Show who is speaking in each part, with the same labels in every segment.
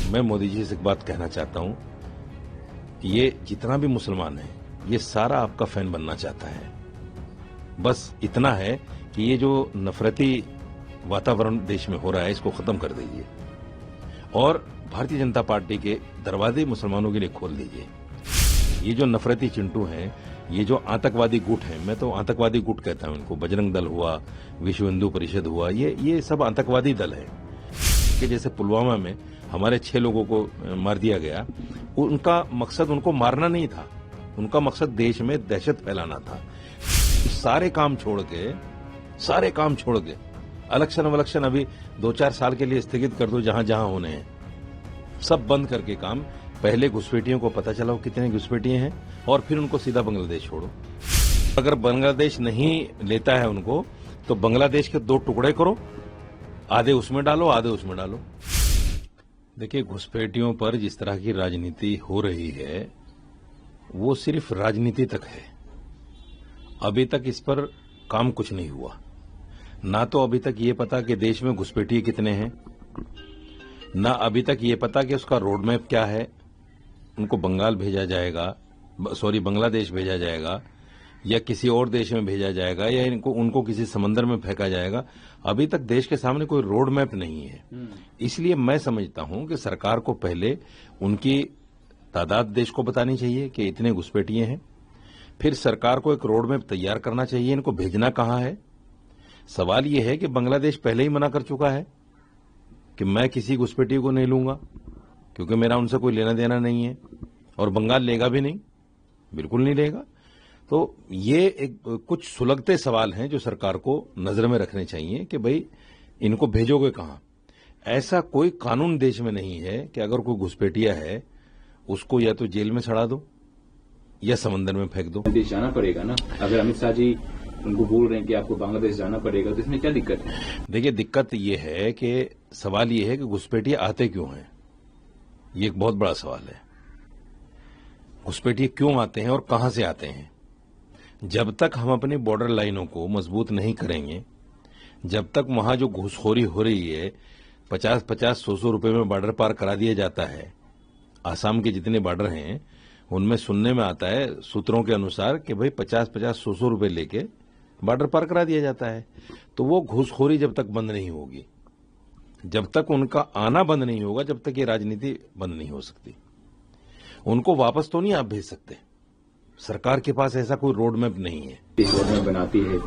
Speaker 1: मैं मोदी जी से एक बात कहना चाहता हूं, ये जितना भी मुसलमान है ये सारा आपका फैन बनना चाहता है। बस इतना है कि ये जो नफरती वातावरण देश में हो रहा है इसको खत्म कर दीजिए और भारतीय जनता पार्टी के दरवाजे मुसलमानों के लिए खोल दीजिए। ये जो नफरती चिंटू हैं, ये जो आतंकवादी गुट हैं, मैं तो आतंकवादी गुट कहता हूं इनको, बजरंग दल हुआ, विश्व हिंदू परिषद हुआ, ये सब आतंकवादी दल है। कि जैसे पुलवामा में हमारे 6 लोगों को मार दिया गया, उनका मकसद उनको मारना नहीं था, उनका मकसद देश में दहशत फैलाना था। सारे काम छोड़ के इलेक्शन अभी 2-4 साल के लिए स्थगित कर दो, जहां जहां होने हैं सब बंद करके काम। पहले घुसपैठियों को पता चलाओ कितने घुसपैठिए हैं और फिर उनको सीधा बांग्लादेश छोड़ो। अगर बांग्लादेश नहीं लेता है उनको तो बांग्लादेश के 2 टुकड़े करो, आधे उसमें डालो, आधे उसमें डालो। देखिए, घुसपैठियों पर जिस तरह की राजनीति हो रही है वो सिर्फ राजनीति तक है। अभी तक इस पर काम कुछ नहीं हुआ। ना तो अभी तक ये पता कि देश में घुसपैठिए कितने हैं, ना अभी तक ये पता कि उसका रोड मैप क्या है। उनको बंगाल भेजा जाएगा, बांग्लादेश भेजा जाएगा या किसी और देश में भेजा जाएगा या उनको किसी समंदर में फेंका जाएगा। अभी तक देश के सामने कोई रोड मैप नहीं है। इसलिए मैं समझता हूं कि सरकार को पहले उनकी तादाद देश को बतानी चाहिए कि इतने घुसपैठिए हैं। फिर सरकार को एक रोड मैप तैयार करना चाहिए, इनको भेजना कहां है। सवाल यह है कि बांग्लादेश पहले ही मना कर चुका है कि मैं किसी घुसपैठिए को नहीं लूंगा क्योंकि मेरा उनसे कोई लेना देना नहीं है, और बंगाल लेगा भी नहीं, बिल्कुल नहीं लेगा। तो ये कुछ सुलगते सवाल हैं जो सरकार को नजर में रखने चाहिए कि भाई इनको भेजोगे कहां। ऐसा कोई कानून देश में नहीं है कि अगर कोई घुसपैठिया है उसको या तो जेल में सड़ा दो या समंदर में फेंक दो।
Speaker 2: देश जाना पड़ेगा ना। अगर अमित शाह जी उनको बोल रहे हैं कि आपको बांग्लादेश जाना पड़ेगा तो इसमें क्या दिक्कत है?
Speaker 1: देखिए, दिक्कत ये है कि सवाल ये है कि घुसपैठिए आते क्यों हैं, ये एक बहुत बड़ा सवाल है। घुसपैठिए क्यों आते हैं और कहां से आते हैं। जब तक हम अपनी बॉर्डर लाइनों को मजबूत नहीं करेंगे, जब तक वहां जो घूसखोरी हो रही है, 50-50, 100-100 रुपए में बॉर्डर पार करा दिया जाता है। आसाम के जितने बॉर्डर हैं उनमें सुनने में आता है सूत्रों के अनुसार कि भाई 50-50, 100-100 रुपए लेके बॉर्डर पार करा दिया जाता है। तो वो घूसखोरी जब तक बंद नहीं होगी, जब तक उनका आना बंद नहीं होगा, जब तक ये राजनीति बंद नहीं हो सकती। उनको वापस तो नहीं आप भेज सकते, सरकार के पास ऐसा कोई रोड मैप नहीं है।
Speaker 2: रोड मैप बनाती है,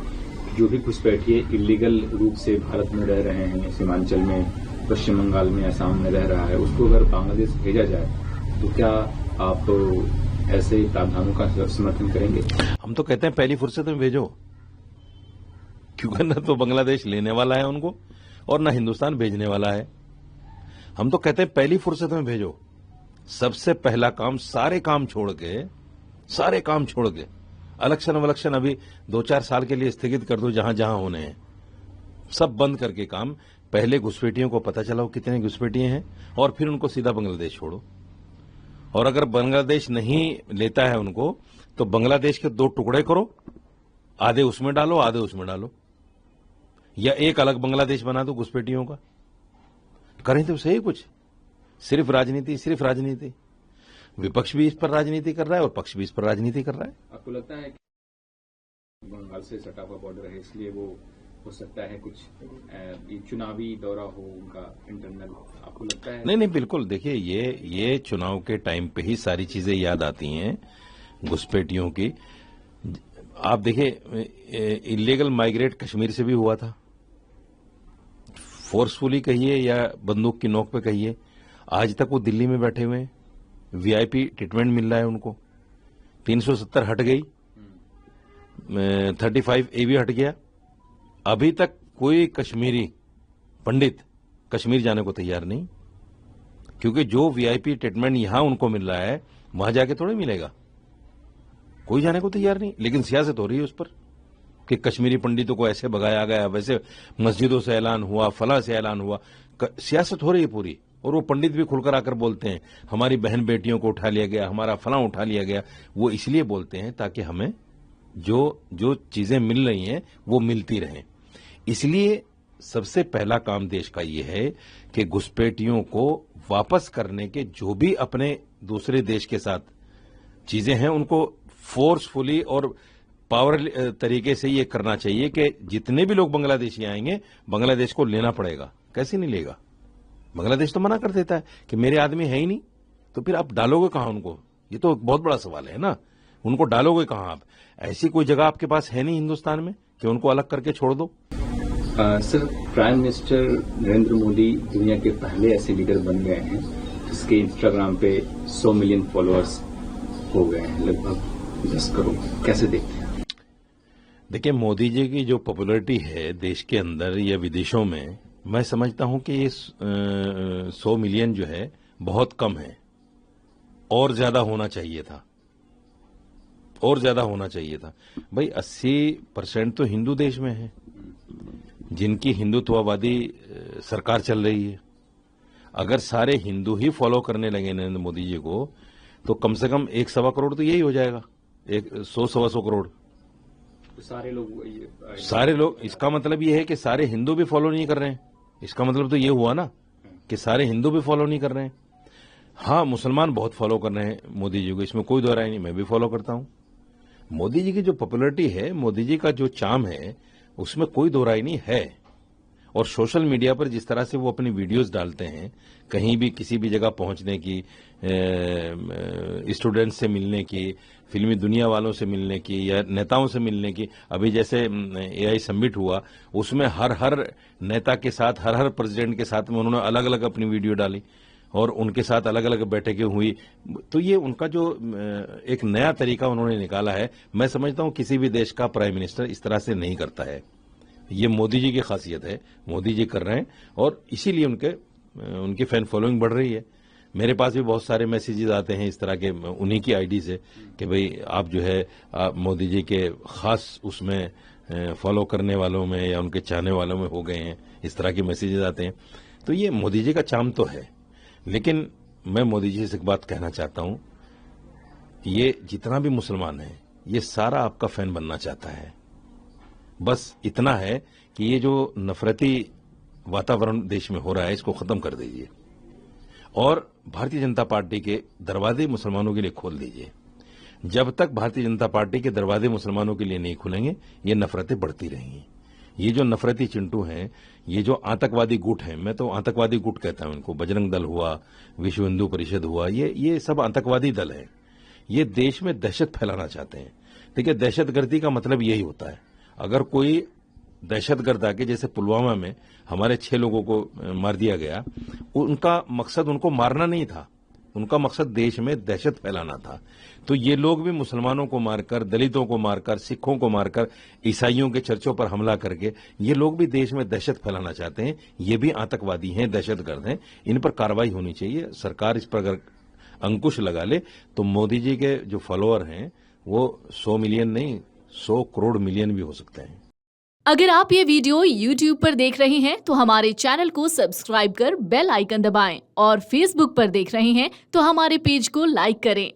Speaker 2: जो भी घुसपैठिए इलीगल रूप से भारत में रह रहे हैं, सीमांचल में, पश्चिम बंगाल में, असम में रह रहा है, उसको अगर बांग्लादेश भेजा जाए तो क्या आप ऐसे प्रावधानों का समर्थन करेंगे?
Speaker 1: हम तो कहते हैं पहली फुर्सत में भेजो, क्योंकि न तो बांग्लादेश लेने वाला है उनको और न हिंदुस्तान भेजने वाला है। हम तो कहते हैं पहली फुर्सत में भेजो। सबसे पहला काम सारे काम छोड़ के इलेक्शन अभी 2-4 साल के लिए स्थगित कर दो, जहां जहां होने हैं सब बंद करके काम। पहले घुसपैठियों को पता चलाओ कितने घुसपैठिए हैं और फिर उनको सीधा बांग्लादेश छोड़ो। और अगर बांग्लादेश नहीं लेता है उनको तो बांग्लादेश के 2 टुकड़े करो, आधे उसमें डालो, आधे उसमें डालो, या एक अलग बांग्लादेश बना दो घुसपैठियों का। करें तो सही कुछ। सिर्फ राजनीति। विपक्ष भी इस पर राजनीति कर रहा है और पक्ष भी इस पर राजनीति कर रहा है।
Speaker 2: आपको लगता है कि बंगाल से सटा हुआ बॉर्डर है इसलिए वो हो सकता है कुछ चुनावी दौरा हो उनका इंटरनल, आपको लगता है?
Speaker 1: नहीं, बिल्कुल। देखिए, ये चुनाव के टाइम पे ही सारी चीजें याद आती हैं घुसपैठियों की। आप देखिए, इलीगल माइग्रेट कश्मीर से भी हुआ था, फोर्सफुली कहिए या बंदूक की नोक पे कहिए। आज तक वो दिल्ली में बैठे हुए हैं, वीआईपी ट्रीटमेंट मिल रहा है उनको। 370 हट गई, 35A भी हट गया। अभी तक कोई कश्मीरी पंडित कश्मीर जाने को तैयार नहीं, क्योंकि जो वीआईपी ट्रीटमेंट यहां उनको मिल रहा है वहां जाके थोड़े मिलेगा। कोई जाने को तैयार नहीं, लेकिन सियासत हो रही है उस पर कि कश्मीरी पंडितों को ऐसे भगाया गया, वैसे मस्जिदों से ऐलान हुआ, फला से ऐलान हुआ। सियासत हो रही है पूरी। और वो पंडित भी खुलकर आकर बोलते हैं हमारी बहन बेटियों को उठा लिया गया, हमारा फला उठा लिया गया। वो इसलिए बोलते हैं ताकि हमें जो चीजें मिल रही हैं वो मिलती रहें। इसलिए सबसे पहला काम देश का ये है कि घुसपैठियों को वापस करने के जो भी अपने दूसरे देश के साथ चीजें हैं उनको फोर्सफुली और पावर तरीके से ये करना चाहिए कि जितने भी लोग बांग्लादेशी आएंगे बांग्लादेश को लेना पड़ेगा। कैसे नहीं लेगा? बांग्लादेश तो मना कर देता है कि मेरे आदमी है ही नहीं, तो फिर आप डालोगे कहां उनको? ये तो बहुत बड़ा सवाल है ना, उनको डालोगे कहां आप? ऐसी कोई जगह आपके पास है नहीं हिंदुस्तान में कि उनको अलग करके छोड़ दो।
Speaker 2: Sir, prime minister Narendra Modi दुनिया के पहले ऐसे लीडर बन गए हैं जिसके इंस्टाग्राम पे 100 मिलियन फॉलोअर्स हो गए हैं, लगभग 10 करोड़। कैसे देखते हैं?
Speaker 1: देखिए, मोदी जी की जो पॉपुलैरिटी है देश के अंदर या विदेशों में, मैं समझता हूं कि ये 100 मिलियन जो है बहुत कम है, और ज्यादा होना चाहिए था, और ज्यादा होना चाहिए था। भाई 80% तो हिंदू देश में है जिनकी हिंदुत्ववादी सरकार चल रही है। अगर सारे हिंदू ही फॉलो करने लगे नरेंद्र मोदी जी को तो कम से कम 1-1.25 करोड़ तो यही हो जाएगा, 100-125 करोड़। सारे लोग, इसका मतलब ये है कि सारे हिंदू भी फॉलो नहीं कर रहे हैं। इसका मतलब तो ये हुआ ना कि सारे हिंदू भी फॉलो नहीं कर रहे हैं। हाँ, मुसलमान बहुत फॉलो कर रहे हैं मोदी जी को, इसमें कोई दो राय नहीं, मैं भी फॉलो करता हूं। मोदी जी की जो पॉपुलैरिटी है, मोदी जी का जो चार्म है, उसमें कोई दो राय नहीं है। और सोशल मीडिया पर जिस तरह से वो अपनी वीडियोस डालते हैं, कहीं भी किसी भी जगह पहुंचने की, स्टूडेंट्स से मिलने की, फिल्मी दुनिया वालों से मिलने की या नेताओं से मिलने की, अभी जैसे एआई समिट हुआ उसमें हर नेता के साथ, हर प्रेसिडेंट के साथ में उन्होंने अलग अलग अपनी वीडियो डाली और उनके साथ अलग अलग बैठकें हुई। तो ये उनका जो एक नया तरीका उन्होंने निकाला है, मैं समझता हूं किसी भी देश का प्राइम मिनिस्टर इस तरह से नहीं करता है। ये मोदी जी की खासियत है, मोदी जी कर रहे हैं और इसीलिए उनकी फैन फॉलोइंग बढ़ रही है। मेरे पास भी बहुत सारे मैसेजेस आते हैं इस तरह के उन्हीं की आईडी से कि भाई आप जो है मोदी जी के खास उसमें फॉलो करने वालों में या उनके चाहने वालों में हो गए हैं, इस तरह के मैसेजेस आते हैं। तो ये मोदी जी का चार्म तो है, लेकिन मैं मोदी जी से एक बात कहना चाहता हूं, ये जितना भी मुसलमान है ये सारा आपका फैन बनना चाहता है। बस इतना है कि ये जो नफरती वातावरण देश में हो रहा है इसको खत्म कर दीजिए और भारतीय जनता पार्टी के दरवाजे मुसलमानों के लिए खोल दीजिए। जब तक भारतीय जनता पार्टी के दरवाजे मुसलमानों के लिए नहीं खुलेंगे ये नफरतें बढ़ती रहेंगी। ये जो नफरती चिंटू हैं, ये जो आतंकवादी गुट हैं, मैं तो आतंकवादी गुट कहता हूं इनको, बजरंग दल हुआ, विश्व हिंदू परिषद हुआ, ये सब आतंकवादी दल है। ये देश में दहशत फैलाना चाहते हैं। देखिए, दहशतगर्दी का मतलब यही होता है, अगर कोई दहशतगर्द आके, जैसे पुलवामा में हमारे 6 लोगों को मार दिया गया, उनका मकसद उनको मारना नहीं था, उनका मकसद देश में दहशत फैलाना था। तो ये लोग भी मुसलमानों को मारकर, दलितों को मारकर, सिखों को मारकर, ईसाइयों के चर्चों पर हमला करके ये लोग भी देश में दहशत फैलाना चाहते हैं। ये भी आतंकवादी हैं, दहशतगर्द हैं, इन पर कार्रवाई होनी चाहिए। सरकार इस पर अगर अंकुश लगा ले तो मोदी जी के जो फॉलोअर हैं वो 100 मिलियन नहीं 100 करोड़ मिलियन भी हो सकते हैं।
Speaker 3: अगर आप ये वीडियो YouTube पर देख रहे हैं तो हमारे चैनल को सब्सक्राइब कर बेल आइकन दबाएं और Facebook पर देख रहे हैं तो हमारे पेज को लाइक करें।